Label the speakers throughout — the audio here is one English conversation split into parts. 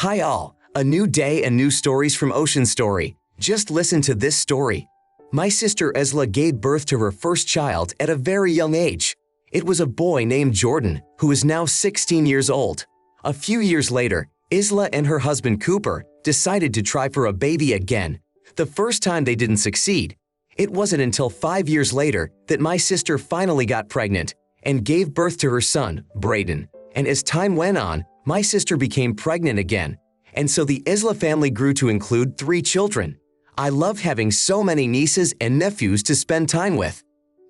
Speaker 1: Hi all, a new day and new stories from Ocean Story. Just listen to this story. My sister Isla gave birth to her first child at a very young age. It was a boy named Jordan, who is now 16 years old. A few years later, Isla and her husband Cooper decided to try for a baby again. The first time they didn't succeed. It wasn't until 5 years later that my sister finally got pregnant and gave birth to her son, Brayden. And as time went on, my sister became pregnant again. And so the Isla family grew to include 3 children. I love having so many nieces and nephews to spend time with.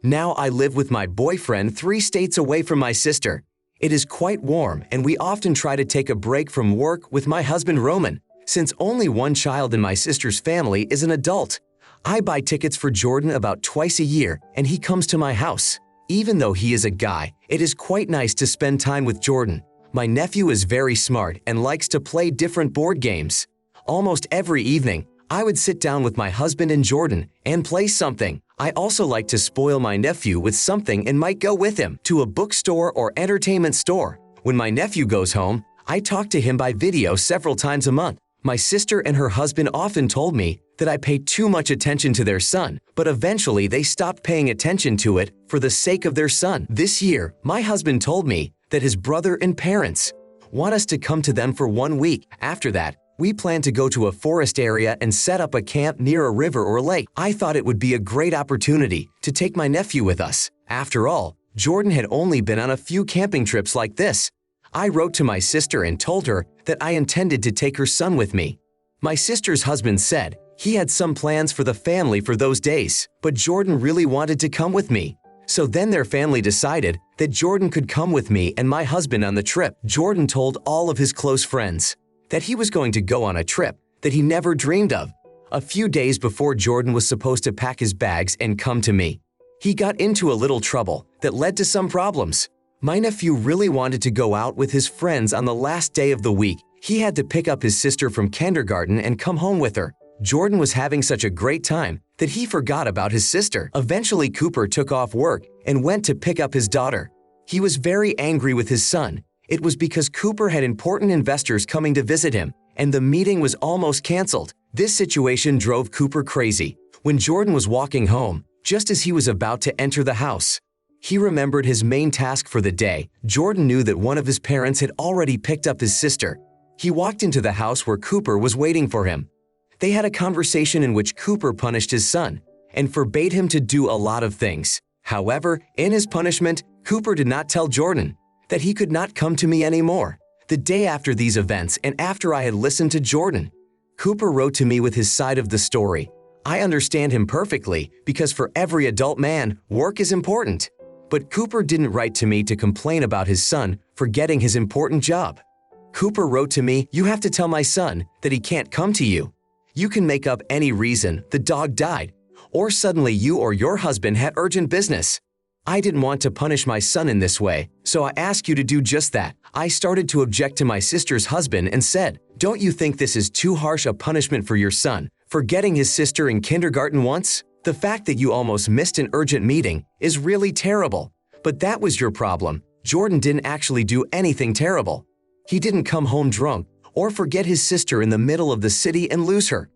Speaker 1: Now I live with my boyfriend 3 states away from my sister. It is quite warm and we often try to take a break from work with my husband Roman, since only one child in my sister's family is an adult. I buy tickets for Jordan about twice a year and he comes to my house. Even though he is a guy, it is quite nice to spend time with Jordan. My nephew is very smart and likes to play different board games. Almost every evening, I would sit down with my husband and Jordan and play something. I also like to spoil my nephew with something and might go with him to a bookstore or entertainment store. When my nephew goes home, I talk to him by video several times a month. My sister and her husband often told me that I pay too much attention to their son, but eventually they stopped paying attention to it for the sake of their son. This year, my husband told me that his brother and parents want us to come to them for 1 week. After that, we plan to go to a forest area and set up a camp near a river or lake. I thought it would be a great opportunity to take my nephew with us. After all, Jordan had only been on a few camping trips like this. I wrote to my sister and told her that I intended to take her son with me. My sister's husband said he had some plans for the family for those days, but Jordan really wanted to come with me. So then their family decided that Jordan could come with me and my husband on the trip. Jordan told all of his close friends that he was going to go on a trip that he never dreamed of. A few days before Jordan was supposed to pack his bags and come to me, he got into a little trouble that led to some problems. My nephew really wanted to go out with his friends on the last day of the week. He had to pick up his sister from kindergarten and come home with her. Jordan was having such a great time that he forgot about his sister. Eventually, Cooper took off work and went to pick up his daughter. He was very angry with his son. It was because Cooper had important investors coming to visit him, and the meeting was almost canceled. This situation drove Cooper crazy. When Jordan was walking home, just as he was about to enter the house, he remembered his main task for the day. Jordan knew that one of his parents had already picked up his sister. He walked into the house where Cooper was waiting for him. They had a conversation in which Cooper punished his son and forbade him to do a lot of things. However, in his punishment, Cooper did not tell Jordan that he could not come to me anymore. The day after these events and after I had listened to Jordan, Cooper wrote to me with his side of the story. I understand him perfectly because for every adult man, work is important. But Cooper didn't write to me to complain about his son forgetting his important job. Cooper wrote to me, "You have to tell my son that he can't come to you. You can make up any reason, the dog died, or suddenly you or your husband had urgent business. I didn't want to punish my son in this way, so I asked you to do just that." I started to object to my sister's husband and said, "Don't you think this is too harsh a punishment for your son, forgetting his sister in kindergarten once? The fact that you almost missed an urgent meeting is really terrible. But that was your problem. Jordan didn't actually do anything terrible. He didn't come home drunk or forget his sister in the middle of the city and lose her.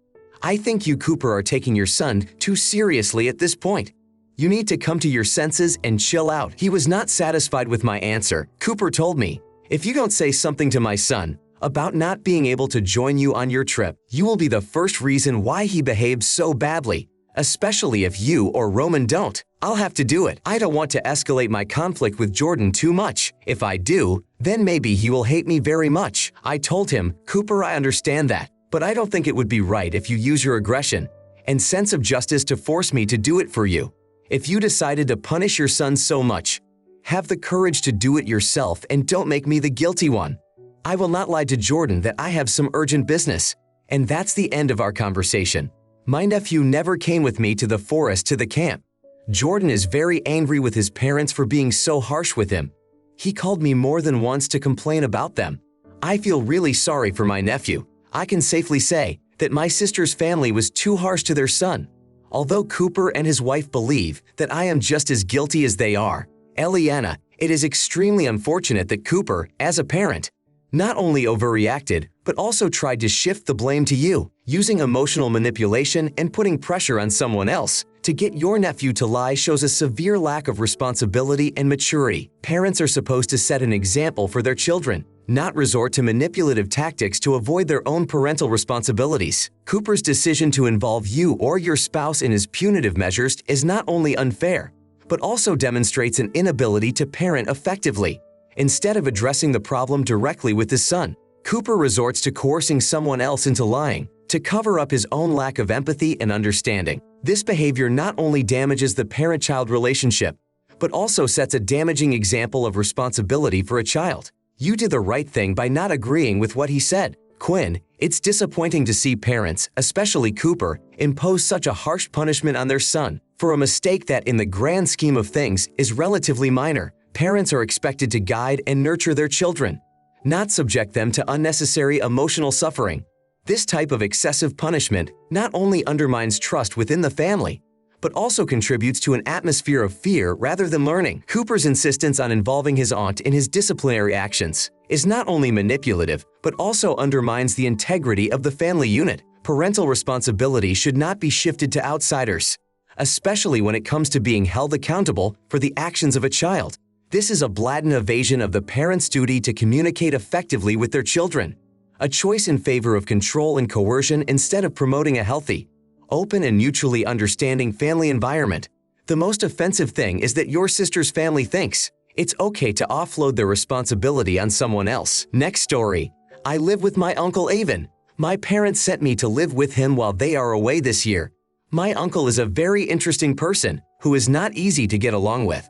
Speaker 1: I think you, Cooper, are taking your son too seriously at this point. You need to come to your senses and chill out." He was not satisfied with my answer. Cooper told me, "If you don't say something to my son about not being able to join you on your trip, you will be the first reason why he behaved so badly, especially if you or Roman don't. I'll have to do it. I don't want to escalate my conflict with Jordan too much. If I do, then maybe he will hate me very much." I told him, "Cooper, I understand that, but I don't think it would be right if you use your aggression and sense of justice to force me to do it for you. If you decided to punish your son so much, have the courage to do it yourself and don't make me the guilty one. I will not lie to Jordan that I have some urgent business." And that's the end of our conversation. My nephew never came with me to the forest to the camp. Jordan is very angry with his parents for being so harsh with him. He called me more than once to complain about them. I feel really sorry for my nephew. I can safely say that my sister's family was too harsh to their son. Although Cooper and his wife believe that I am just as guilty as they are, Eliana, it is extremely unfortunate that Cooper, as a parent, not only overreacted, but also tried to shift the blame to you, using emotional manipulation and putting pressure on someone else. To get your nephew to lie shows a severe lack of responsibility and maturity. Parents are supposed to set an example for their children, not resort to manipulative tactics to avoid their own parental responsibilities. Cooper's decision to involve you or your spouse in his punitive measures is not only unfair, but also demonstrates an inability to parent effectively. Instead of addressing the problem directly with his son, Cooper resorts to coercing someone else into lying to cover up his own lack of empathy and understanding. This behavior not only damages the parent-child relationship, but also sets a damaging example of responsibility for a child. You did the right thing by not agreeing with what he said. Quinn, it's disappointing to see parents, especially Cooper, impose such a harsh punishment on their son for a mistake that, in the grand scheme of things, is relatively minor. Parents are expected to guide and nurture their children, not subject them to unnecessary emotional suffering. This type of excessive punishment not only undermines trust within the family, but also contributes to an atmosphere of fear rather than learning. Cooper's insistence on involving his aunt in his disciplinary actions is not only manipulative, but also undermines the integrity of the family unit. Parental responsibility should not be shifted to outsiders, especially when it comes to being held accountable for the actions of a child. This is a blatant evasion of the parent's duty to communicate effectively with their children, a choice in favor of control and coercion instead of promoting a healthy, open and mutually understanding family environment. The most offensive thing is that your sister's family thinks it's okay to offload their responsibility on someone else. Next story. I live with my uncle Avon. My parents sent me to live with him while they are away this year. My uncle is a very interesting person who is not easy to get along with.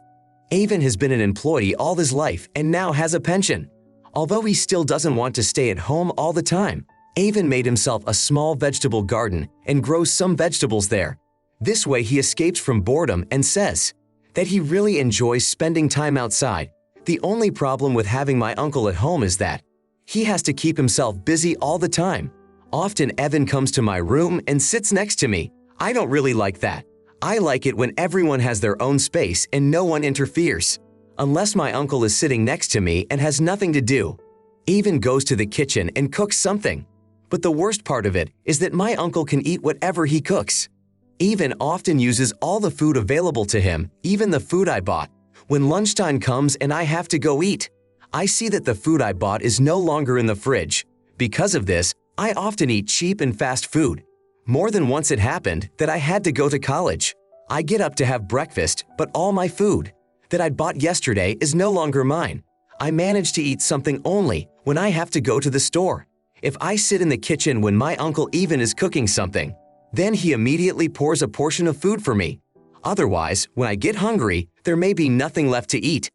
Speaker 1: Avon has been an employee all his life and now has a pension. Although he still doesn't want to stay at home all the time, Avon made himself a small vegetable garden and grows some vegetables there. This way he escapes from boredom and says that he really enjoys spending time outside. The only problem with having my uncle at home is that he has to keep himself busy all the time. Often Evan comes to my room and sits next to me. I don't really like that. I like it when everyone has their own space and no one interferes. Unless my uncle is sitting next to me and has nothing to do. Avon goes to the kitchen and cooks something. But the worst part of it is that my uncle can eat whatever he cooks. Avon often uses all the food available to him, even the food I bought. When lunchtime comes and I have to go eat, I see that the food I bought is no longer in the fridge. Because of this, I often eat cheap and fast food. More than once it happened that I had to go to college. I get up to have breakfast, but all my food that I'd bought yesterday is no longer mine. I manage to eat something only when I have to go to the store. If I sit in the kitchen when my uncle Avon is cooking something, then he immediately pours a portion of food for me. Otherwise, when I get hungry, there may be nothing left to eat.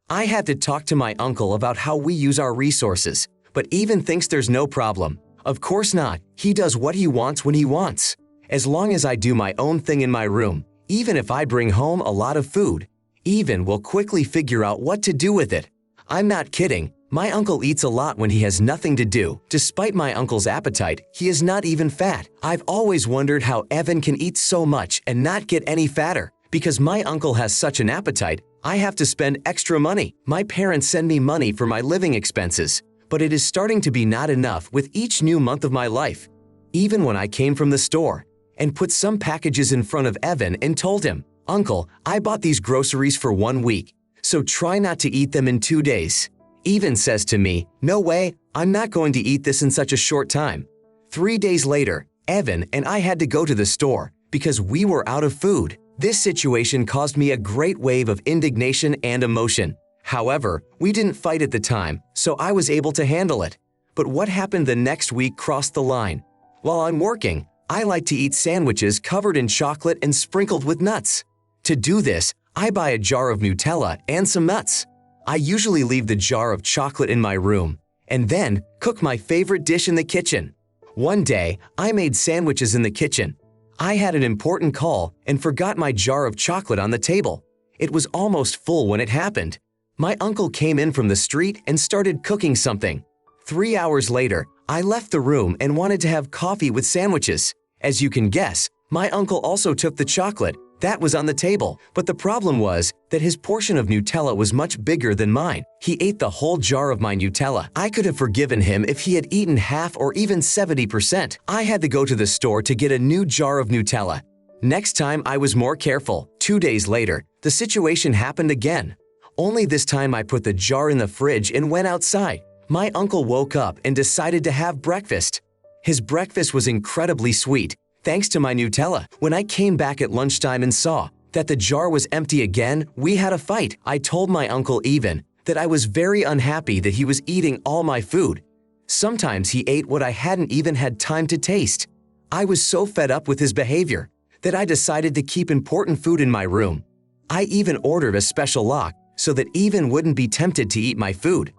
Speaker 1: I had to talk to my uncle about how we use our resources, but Avon thinks there's no problem. Of course not. He does what he wants when he wants. As long as I do my own thing in my room, even if I bring home a lot of food, Avon will quickly figure out what to do with it. I'm not kidding. My uncle eats a lot when he has nothing to do. Despite my uncle's appetite, he is not even fat. I've always wondered how Evan can eat so much and not get any fatter. Because my uncle has such an appetite, I have to spend extra money. My parents send me money for my living expenses, but it is starting to be not enough with each new month of my life. Even when I came from the store and put some packages in front of Evan and told him, "Uncle, I bought these groceries for 1 week, so try not to eat them in 2 days." Evan says to me, "No way, I'm not going to eat this in such a short time." 3 days later, Evan and I had to go to the store because we were out of food. This situation caused me a great wave of indignation and emotion. However, we didn't fight at the time, so I was able to handle it. But what happened the next week crossed the line. While I'm working, I like to eat sandwiches covered in chocolate and sprinkled with nuts. To do this, I buy a jar of Nutella and some nuts. I usually leave the jar of chocolate in my room and then cook my favorite dish in the kitchen. One day, I made sandwiches in the kitchen. I had an important call and forgot my jar of chocolate on the table. It was almost full when it happened. My uncle came in from the street and started cooking something. 3 hours later, I left the room and wanted to have coffee with sandwiches. As you can guess, my uncle also took the chocolate, That was on the table, but the problem was that his portion of Nutella was much bigger than mine. He ate the whole jar of my Nutella. I could have forgiven him if he had eaten half or even 70%. I had to go to the store to get a new jar of Nutella. Next time I was more careful. 2 days later, the situation happened again. Only this time I put the jar in the fridge and went outside. My uncle woke up and decided to have breakfast. His breakfast was incredibly sweet, thanks to my Nutella. When I came back at lunchtime and saw that the jar was empty again, we had a fight. I told my uncle even that I was very unhappy that he was eating all my food. Sometimes he ate what I hadn't even had time to taste. I was so fed up with his behavior that I decided to keep important food in my room. I even ordered a special lock so that Even wouldn't be tempted to eat my food.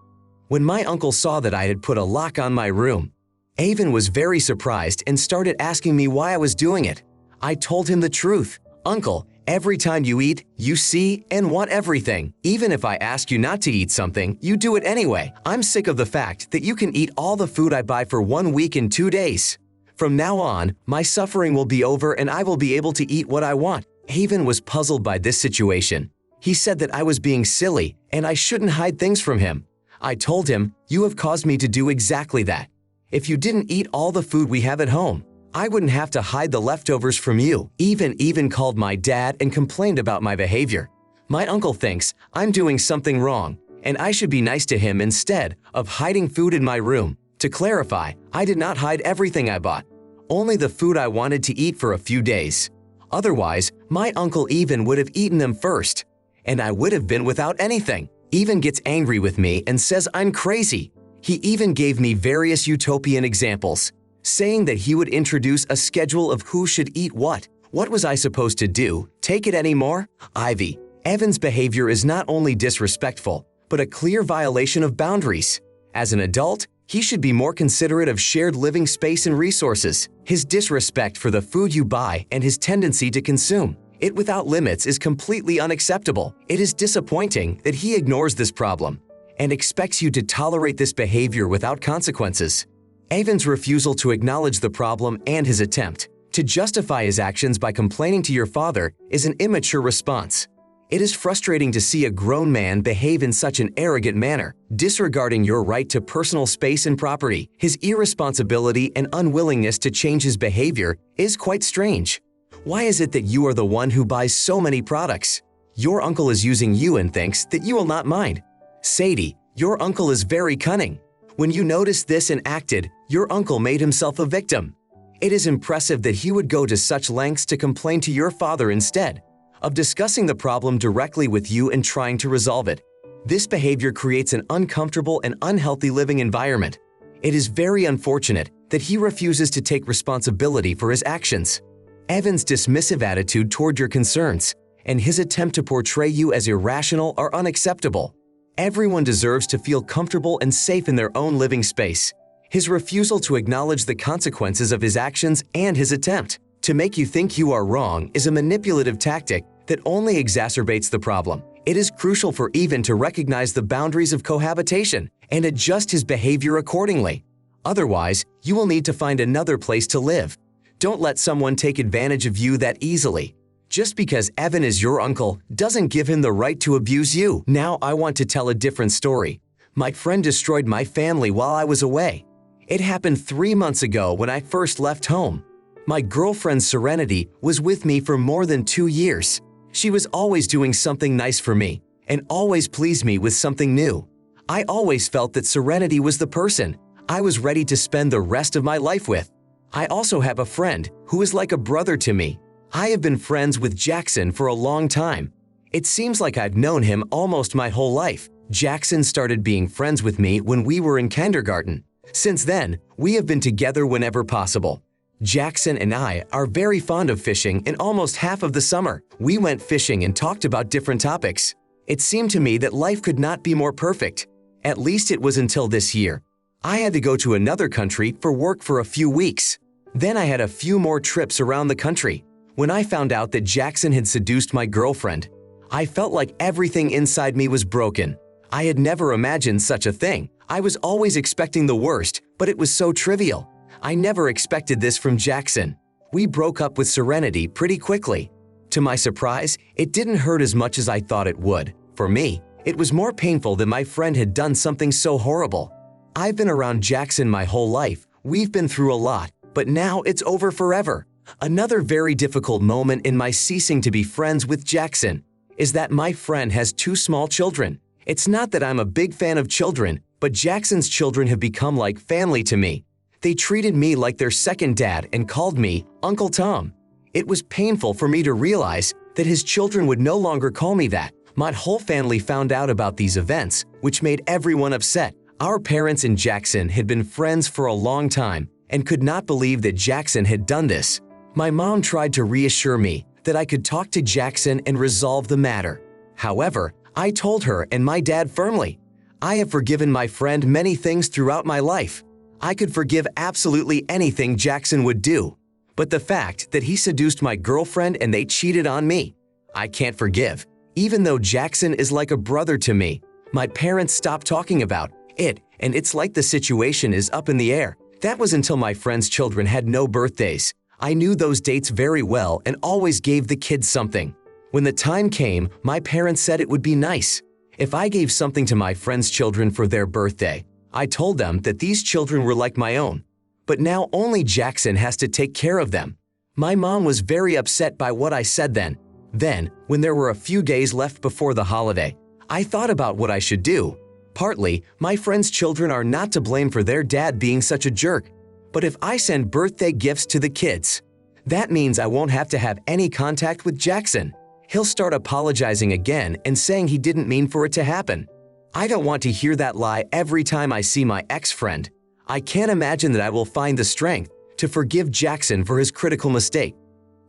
Speaker 1: When my uncle saw that I had put a lock on my room, Avon was very surprised and started asking me why I was doing it. I told him the truth. Uncle, every time you eat, you see and want everything. Even if I ask you not to eat something, you do it anyway. I'm sick of the fact that you can eat all the food I buy for 1 week in 2 days. From now on, my suffering will be over and I will be able to eat what I want. Avon was puzzled by this situation. He said that I was being silly and I shouldn't hide things from him. I told him, "You have caused me to do exactly that. If you didn't eat all the food we have at home, I wouldn't have to hide the leftovers from you." Even called my dad and complained about my behavior. My uncle thinks I'm doing something wrong and I should be nice to him instead of hiding food in my room. To clarify, I did not hide everything I bought, only the food I wanted to eat for a few days. Otherwise, my uncle Even would have eaten them first, and I would have been without anything. Even gets angry with me and says I'm crazy. He even gave me various utopian examples, saying that he would introduce a schedule of who should eat what. What was I supposed to do? Take it anymore? Ivy, Evan's behavior is not only disrespectful, but a clear violation of boundaries. As an adult, he should be more considerate of shared living space and resources. His disrespect for the food you buy and his tendency to consume it without limits is completely unacceptable. It is disappointing that he ignores this problem and expects you to tolerate this behavior without consequences. Evan's refusal to acknowledge the problem and his attempt to justify his actions by complaining to your father is an immature response. It is frustrating to see a grown man behave in such an arrogant manner, disregarding your right to personal space and property. His irresponsibility and unwillingness to change his behavior is quite strange. Why is it that you are the one who buys so many products? Your uncle is using you and thinks that you will not mind. Sadie, your uncle is very cunning. When you noticed this and acted, your uncle made himself a victim. It is impressive that he would go to such lengths to complain to your father instead of discussing the problem directly with you and trying to resolve it. This behavior creates an uncomfortable and unhealthy living environment. It is very unfortunate that he refuses to take responsibility for his actions. Evan's dismissive attitude toward your concerns and his attempt to portray you as irrational are unacceptable. Everyone deserves to feel comfortable and safe in their own living space. His refusal to acknowledge the consequences of his actions and his attempt to make you think you are wrong is a manipulative tactic that only exacerbates the problem. It is crucial for Even to recognize the boundaries of cohabitation and adjust his behavior accordingly. Otherwise, you will need to find another place to live. Don't let someone take advantage of you that easily. Just because Evan is your uncle doesn't give him the right to abuse you. Now I want to tell a different story. My friend destroyed my family while I was away. It happened 3 months ago when I first left home. My girlfriend Serenity was with me for more than 2 years. She was always doing something nice for me and always pleased me with something new. I always felt that Serenity was the person I was ready to spend the rest of my life with. I also have a friend who is like a brother to me. I have been friends with Jackson for a long time. It seems like I've known him almost my whole life. Jackson started being friends with me when we were in kindergarten. Since then, we have been together whenever possible. Jackson and I are very fond of fishing, and almost half of the summer, we went fishing and talked about different topics. It seemed to me that life could not be more perfect. At least it was until this year. I had to go to another country for work for a few weeks. Then I had a few more trips around the country. When I found out that Jackson had seduced my girlfriend, I felt like everything inside me was broken. I had never imagined such a thing. I was always expecting the worst, but it was so trivial. I never expected this from Jackson. We broke up with Serenity pretty quickly. To my surprise, it didn't hurt as much as I thought it would. For me, it was more painful that my friend had done something so horrible. I've been around Jackson my whole life. We've been through a lot, but now it's over forever. Another very difficult moment in my ceasing to be friends with Jackson is that my friend has 2 small children. It's not that I'm a big fan of children, but Jackson's children have become like family to me. They treated me like their second dad and called me Uncle Tom. It was painful for me to realize that his children would no longer call me that. My whole family found out about these events, which made everyone upset. Our parents and Jackson had been friends for a long time and could not believe that Jackson had done this. My mom tried to reassure me that I could talk to Jackson and resolve the matter. However, I told her and my dad firmly, I have forgiven my friend many things throughout my life. I could forgive absolutely anything Jackson would do. But the fact that he seduced my girlfriend and they cheated on me, I can't forgive. Even though Jackson is like a brother to me, my parents stopped talking about it, and it's like the situation is up in the air. That was until my friend's children had no birthdays. I knew those dates very well and always gave the kids something. When the time came, my parents said it would be nice if I gave something to my friend's children for their birthday. I told them that these children were like my own, but now only Jackson has to take care of them. My mom was very upset by what I said then. Then, when there were a few days left before the holiday, I thought about what I should do. Partly, my friend's children are not to blame for their dad being such a jerk. But if I send birthday gifts to the kids, that means I won't have to have any contact with Jackson. He'll start apologizing again and saying he didn't mean for it to happen. I don't want to hear that lie every time I see my ex-friend. I can't imagine that I will find the strength to forgive Jackson for his critical mistake.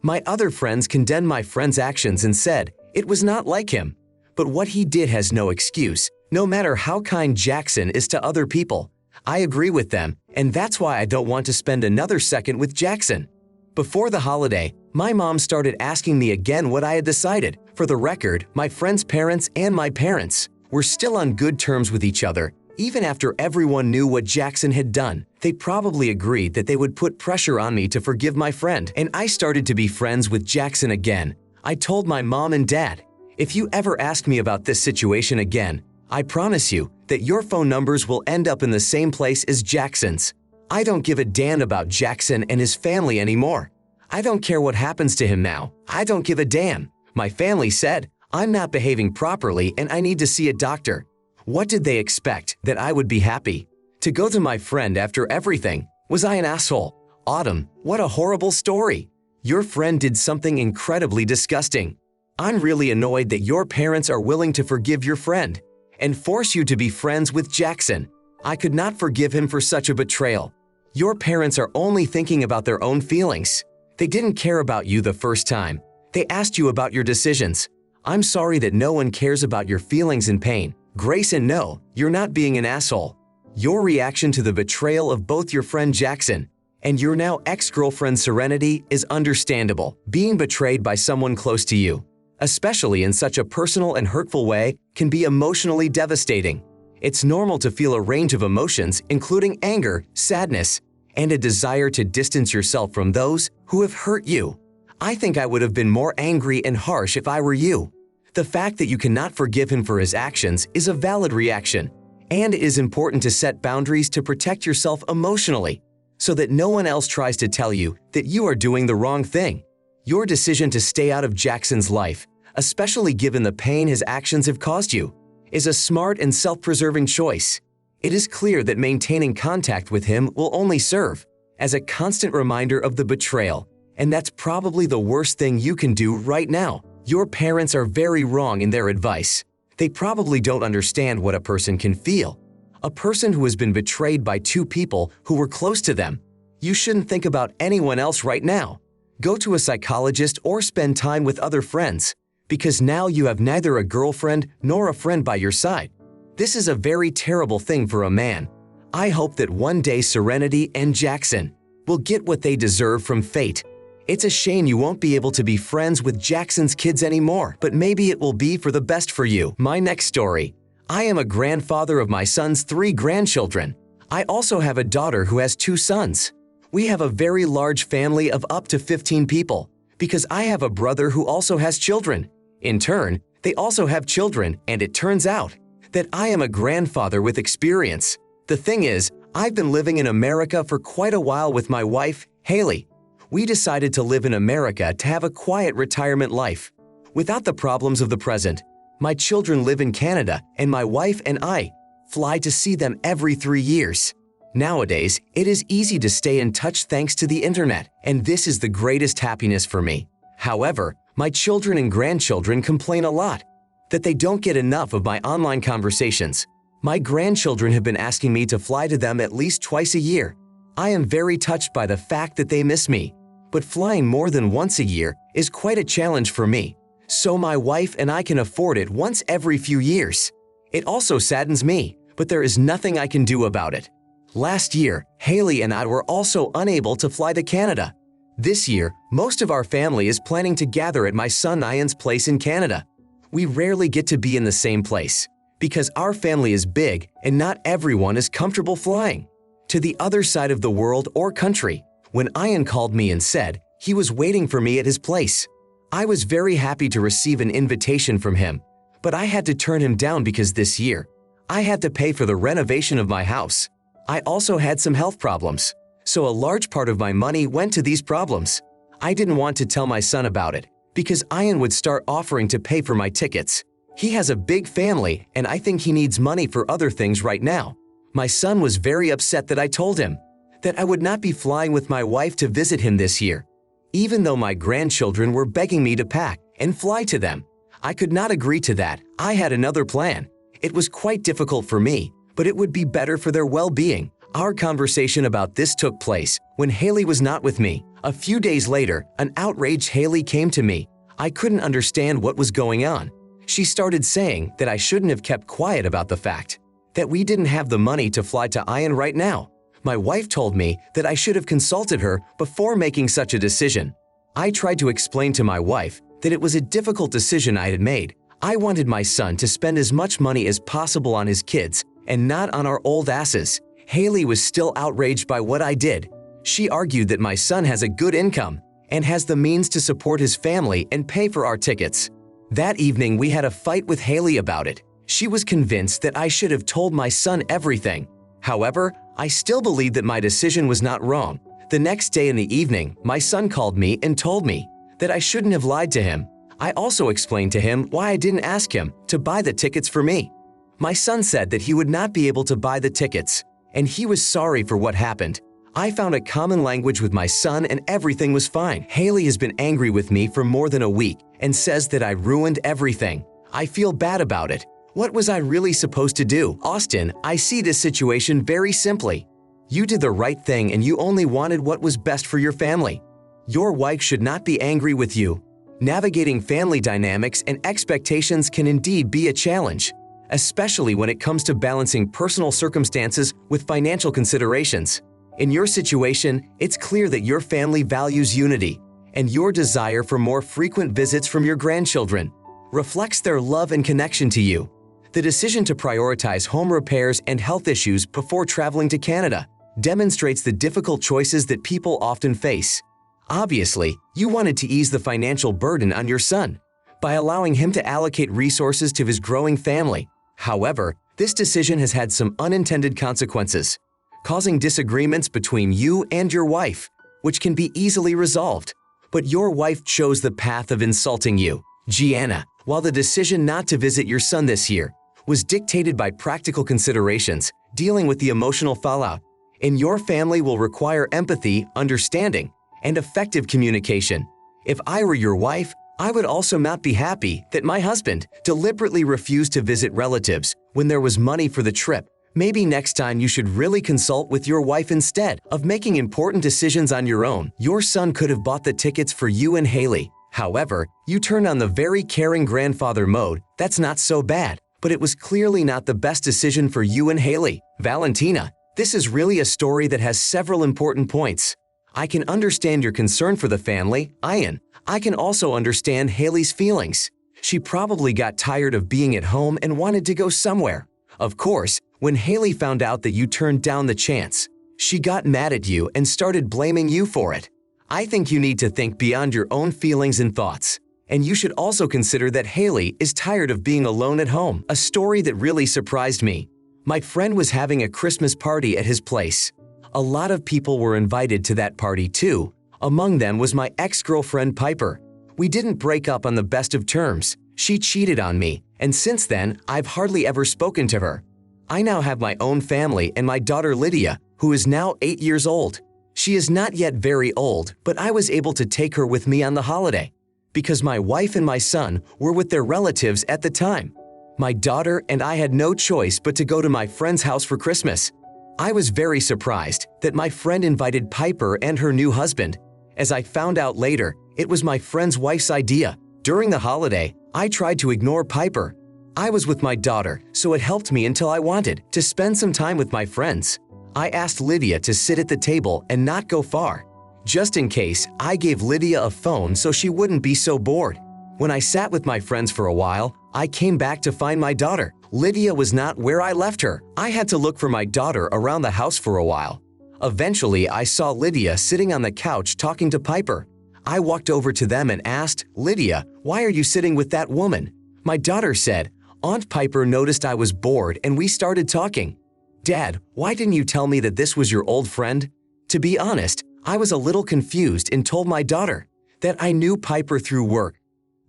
Speaker 1: My other friends condemned my friend's actions and said it was not like him. But what he did has no excuse, no matter how kind Jackson is to other people. I agree with them, and that's why I don't want to spend another second with Jackson. Before the holiday, my mom started asking me again what I had decided. For the record, my friend's parents and my parents were still on good terms with each other. Even after everyone knew what Jackson had done, they probably agreed that they would put pressure on me to forgive my friend, and I started to be friends with Jackson again. I told my mom and dad, if you ever ask me about this situation again, I promise you that your phone numbers will end up in the same place as Jackson's. I don't give a damn about Jackson and his family anymore. I don't care what happens to him now. I don't give a damn. My family said I'm not behaving properly and I need to see a doctor. What did they expect? That I would be happy to go to my friend after everything? Was I an asshole? Autumn, what a horrible story. Your friend did something incredibly disgusting. I'm really annoyed that your parents are willing to forgive your friend and force you to be friends with Jackson. I could not forgive him for such a betrayal. Your parents are only thinking about their own feelings. They didn't care about you the first time. They asked you about your decisions. I'm sorry that no one cares about your feelings and pain. Grace, and no, you're not being an asshole. Your reaction to the betrayal of both your friend Jackson and your now ex-girlfriend Serenity is understandable. Being betrayed by someone close to you, especially in such a personal and hurtful way, can be emotionally devastating. It's normal to feel a range of emotions, including anger, sadness, and a desire to distance yourself from those who have hurt you. I think I would have been more angry and harsh if I were you. The fact that you cannot forgive him for his actions is a valid reaction, and it is important to set boundaries to protect yourself emotionally so that no one else tries to tell you that you are doing the wrong thing. Your decision to stay out of Jackson's life, especially given the pain his actions have caused you, is a smart and self-preserving choice. It is clear that maintaining contact with him will only serve as a constant reminder of the betrayal, and that's probably the worst thing you can do right now. Your parents are very wrong in their advice. They probably don't understand what a person can feel. A person who has been betrayed by two people who were close to them. You shouldn't think about anyone else right now. Go to a psychologist or spend time with other friends, because now you have neither a girlfriend nor a friend by your side. This is a very terrible thing for a man. I hope that one day Serenity and Jackson will get what they deserve from fate. It's a shame you won't be able to be friends with Jackson's kids anymore, but maybe it will be for the best for you. My next story. I am a grandfather of my son's 3 grandchildren. I also have a daughter who has 2 sons. We have a very large family of up to 15 people. because I have a brother who also has children. In turn, they also have children, and it turns out that I am a grandfather with experience. The thing is, I've been living in America for quite a while with my wife, Haley. We decided to live in America to have a quiet retirement life, without the problems of the present. My children live in Canada, and my wife and I fly to see them every 3 years. Nowadays, it is easy to stay in touch thanks to the internet, and this is the greatest happiness for me. However, my children and grandchildren complain a lot that they don't get enough of my online conversations. My grandchildren have been asking me to fly to them at least twice a year. I am very touched by the fact that they miss me, but flying more than once a year is quite a challenge for me, so my wife and I can afford it once every few years. It also saddens me, but there is nothing I can do about it. Last year, Haley and I were also unable to fly to Canada. This year, most of our family is planning to gather at my son Ian's place in Canada. We rarely get to be in the same place, because our family is big and not everyone is comfortable flying to the other side of the world or country. When Ian called me and said he was waiting for me at his place, I was very happy to receive an invitation from him, but I had to turn him down because this year, I had to pay for the renovation of my house. I also had some health problems, so a large part of my money went to these problems. I didn't want to tell my son about it, because Ian would start offering to pay for my tickets. He has a big family, and I think he needs money for other things right now. My son was very upset that I told him that I would not be flying with my wife to visit him this year. Even though my grandchildren were begging me to pack and fly to them, I could not agree to that. I had another plan. It was quite difficult for me, but it would be better for their well-being. Our conversation about this took place when Haley was not with me. A few days later, an outraged Haley came to me. I couldn't understand what was going on. She started saying that I shouldn't have kept quiet about the fact that we didn't have the money to fly to Ian right now. My wife told me that I should have consulted her before making such a decision. I tried to explain to my wife that it was a difficult decision I had made. I wanted my son to spend as much money as possible on his kids and not on our old asses. Haley was still outraged by what I did. She argued that my son has a good income and has the means to support his family and pay for our tickets. That evening, we had a fight with Haley about it. She was convinced that I should have told my son everything. However, I still believed that my decision was not wrong. The next day in the evening, my son called me and told me that I shouldn't have lied to him. I also explained to him why I didn't ask him to buy the tickets for me. My son said that he would not be able to buy the tickets, and he was sorry for what happened. I found a common language with my son and everything was fine. Haley has been angry with me for more than a week and says that I ruined everything. I feel bad about it. What was I really supposed to do? Austin, I see this situation very simply. You did the right thing and you only wanted what was best for your family. Your wife should not be angry with you. Navigating family dynamics and expectations can indeed be a challenge, especially when it comes to balancing personal circumstances with financial considerations. In your situation, it's clear that your family values unity, and your desire for more frequent visits from your grandchildren reflects their love and connection to you. The decision to prioritize home repairs and health issues before traveling to Canada demonstrates the difficult choices that people often face. Obviously, you wanted to ease the financial burden on your son by allowing him to allocate resources to his growing family. However, this decision has had some unintended consequences, causing disagreements between you and your wife, which can be easily resolved. But your wife chose the path of insulting you. Gianna, while the decision not to visit your son this year was dictated by practical considerations dealing with the emotional fallout, in your family will require empathy, understanding, and effective communication. If I were your wife, I would also not be happy that my husband deliberately refused to visit relatives when there was money for the trip. Maybe next time you should really consult with your wife instead of making important decisions on your own. Your son could have bought the tickets for you and Haley. However, you turned on the very caring grandfather mode. That's not so bad, but it was clearly not the best decision for you and Haley. Valentina, this is really a story that has several important points. I can understand your concern for the family, Ian. I can also understand Haley's feelings. She probably got tired of being at home and wanted to go somewhere. Of course, when Haley found out that you turned down the chance, she got mad at you and started blaming you for it. I think you need to think beyond your own feelings and thoughts. And you should also consider that Haley is tired of being alone at home. A story that really surprised me. My friend was having a Christmas party at his place. A lot of people were invited to that party too. Among them was my ex-girlfriend Piper. We didn't break up on the best of terms. She cheated on me, and since then, I've hardly ever spoken to her. I now have my own family and my daughter Lydia, who is now 8 years old. She is not yet very old, but I was able to take her with me on the holiday because my wife and my son were with their relatives at the time. My daughter and I had no choice but to go to my friend's house for Christmas. I was very surprised that my friend invited Piper and her new husband. As I found out later, it was my friend's wife's idea. During the holiday, I tried to ignore Piper. I was with my daughter, so it helped me until I wanted to spend some time with my friends. I asked Lydia to sit at the table and not go far. Just in case, I gave Lydia a phone so she wouldn't be so bored. When I sat with my friends for a while, I came back to find my daughter. Lydia was not where I left her. I had to look for my daughter around the house for a while. Eventually, I saw Lydia sitting on the couch talking to Piper. I walked over to them and asked, "Lydia, why are you sitting with that woman?" My daughter said, "Aunt Piper noticed I was bored and we started talking." "Dad, why didn't you tell me that this was your old friend?" To be honest, I was a little confused and told my daughter that I knew Piper through work.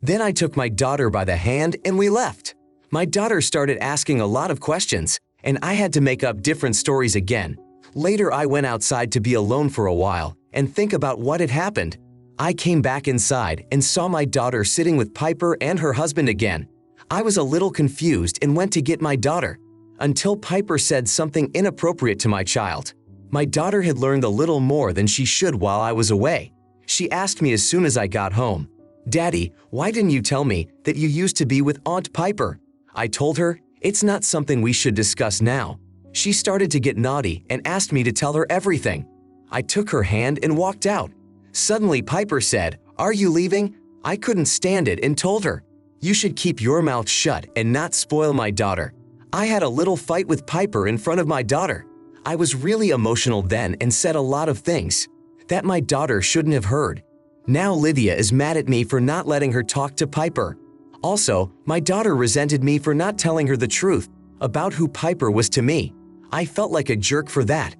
Speaker 1: Then I took my daughter by the hand and we left. My daughter started asking a lot of questions, and I had to make up different stories again. Later, I went outside to be alone for a while and think about what had happened. I came back inside and saw my daughter sitting with Piper and her husband again. I was a little confused and went to get my daughter, until Piper said something inappropriate to my child. My daughter had learned a little more than she should while I was away. She asked me as soon as I got home, "Daddy, why didn't you tell me that you used to be with Aunt Piper?" I told her, "It's not something we should discuss now." She started to get naughty and asked me to tell her everything. I took her hand and walked out. Suddenly Piper said, "Are you leaving?" I couldn't stand it and told her, "You should keep your mouth shut and not spoil my daughter." I had a little fight with Piper in front of my daughter. I was really emotional then and said a lot of things that my daughter shouldn't have heard. Now Lydia is mad at me for not letting her talk to Piper. Also, my daughter resented me for not telling her the truth about who Piper was to me. I felt like a jerk for that.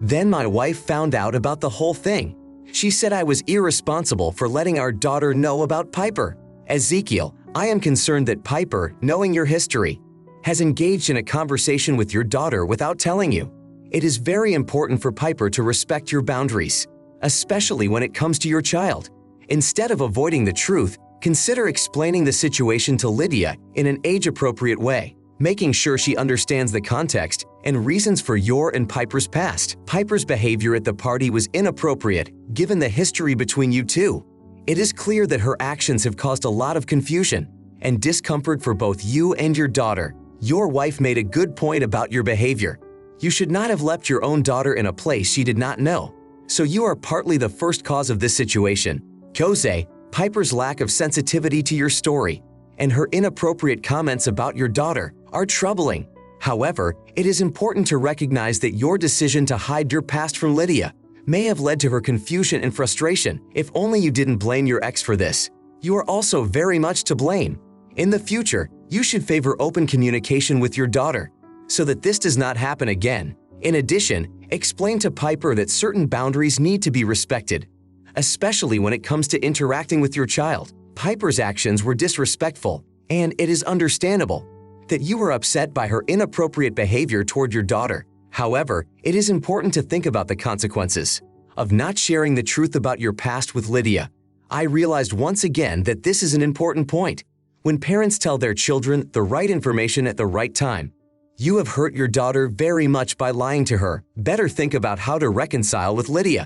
Speaker 1: Then my wife found out about the whole thing. She said I was irresponsible for letting our daughter know about Piper. Ezekiel, I am concerned that Piper, knowing your history, has engaged in a conversation with your daughter without telling you. It is very important for Piper to respect your boundaries, especially when it comes to your child. Instead of avoiding the truth, consider explaining the situation to Lydia in an age-appropriate way, making sure she understands the context and reasons for your and Piper's past. Piper's behavior at the party was inappropriate, given the history between you two. It is clear that her actions have caused a lot of confusion and discomfort for both you and your daughter. Your wife made a good point about your behavior. You should not have left your own daughter in a place she did not know. So you are partly the first cause of this situation. Kose, Piper's lack of sensitivity to your story and her inappropriate comments about your daughter are troubling. However, it is important to recognize that your decision to hide your past from Lydia may have led to her confusion and frustration. If only you didn't blame your ex for this. You are also very much to blame. In the future, you should favor open communication with your daughter so that this does not happen again. In addition, explain to Piper that certain boundaries need to be respected, especially when it comes to interacting with your child. Piper's actions were disrespectful, and it is understandable that you were upset by her inappropriate behavior toward your daughter. However, it is important to think about the consequences of not sharing the truth about your past with Lydia. I realized once again that this is an important point. When parents tell their children the right information at the right time, you have hurt your daughter very much by lying to her. Better think about how to reconcile with Lydia.